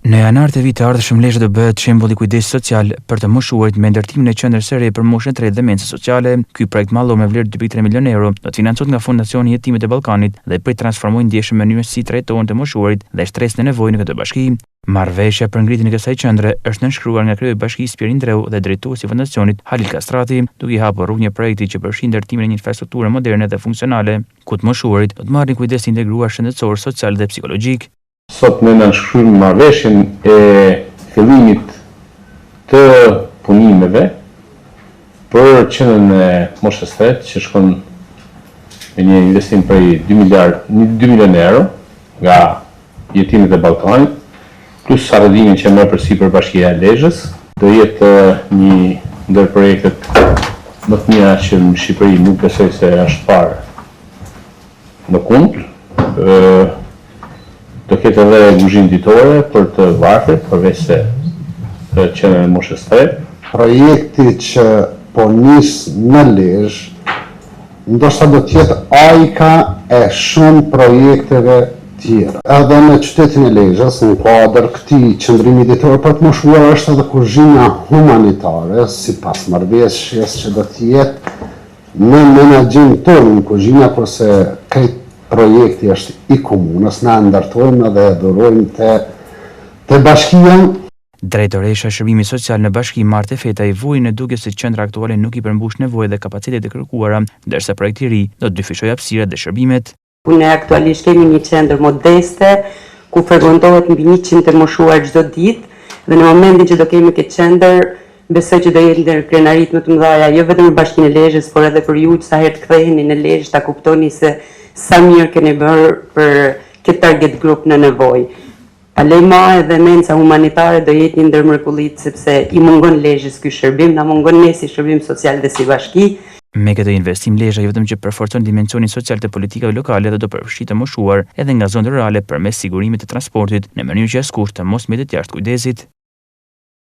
Në janar të vitit të ardhshëm Lezhë do bëhet shembull i kujdesit social për të moshuarit me ndërtimin e qendrës së re për moshën e tretë demencë sociale. Ky projekt mallor me vlerë 2.3 milionë euro do të financohet nga Fondacioni i Jetimit të Ballkanit dhe prit të transformojë ndjeshëm mënyrën si trajtohen të moshuarit dhe stresën e nevojë në këtë bashki. Marrëveshja për ngritjen e kësaj qendre është nënshkruar nga kryeu i bashkisë Pierin Dreu dhe drejtuesi i fondacionit Halil Kastrati, duke i hapur rrugë një projekti që përfshin ndërtimin e një infrastrukture moderne dhe funksionale, ku të moshuarit do të marrin kujdes të integruar shëndetësor, social dhe psikologjik. Sot ne nënshkrujmë marrëveshjen e fillimit të punimeve për qendrën e moshës tretë që shkon me një investim prej 2 milionë euro nga Jetimit e Ballkanit, plus arredimin që merr përsipër Bashkia e Lezhës. Do jetë një ndër projektet më të mira që në Shqipëri nuk besoj se është parë në kundër. Do ketë edhe kuzhinë ditore për të varfrit, përveç se qendrën e moshës tretë. Projekti që po nis në Lezhë, ndoshta do të jetë ajka e shumë projekteve tjera. Edhe në qytetin e Lezhës, në kuadër këtij qendrimi ditor për të moshuar është edhe kuzhina humanitare, sipas marrëveshjes që do të jetë në menaxhimin tonë në kuzhina, kurse këtë projekti është i komunës, na ndërtojmë dhe dhurojmë te bashkia. Drejtoresha e Shërbimit Social në Bashki Martë Fetaj vuri në duke se qendra aktuale nuk i përmbush nevojë dhe kapacitetet e kërkuara, ndërsa projekti i ri do të dyfishojë hapësirat dhe shërbimet. Ne aktualisht kemi një qendër modeste ku frekuentohet mbi 100 të moshuar çdo ditë dhe në momentin që do kemi këtë qendër, besoj që do jetë ndër krenarit më të mëdha jo vetëm në Bashkinë e Lezhës, por edhe për ju që sa herë të ktheheni në Lezhë ta kuptoni se sa mirë keni bërë për këtë target group në nevojë. Alema edhe menca humanitare do jetë një ndër mrekullitë sepse i mungon Lezhës ky shërbim, na mungon ne si shërbim social dhe si bashki. Me këtë investim Lezhë jo vetëm që përforcon dimensionin social të politikave lokale dhe do përfshijë të moshuar edhe nga zonë rurale përmes sigurimit të transportit në mënyrë që askush të mos mbetet jashtë kujdesit.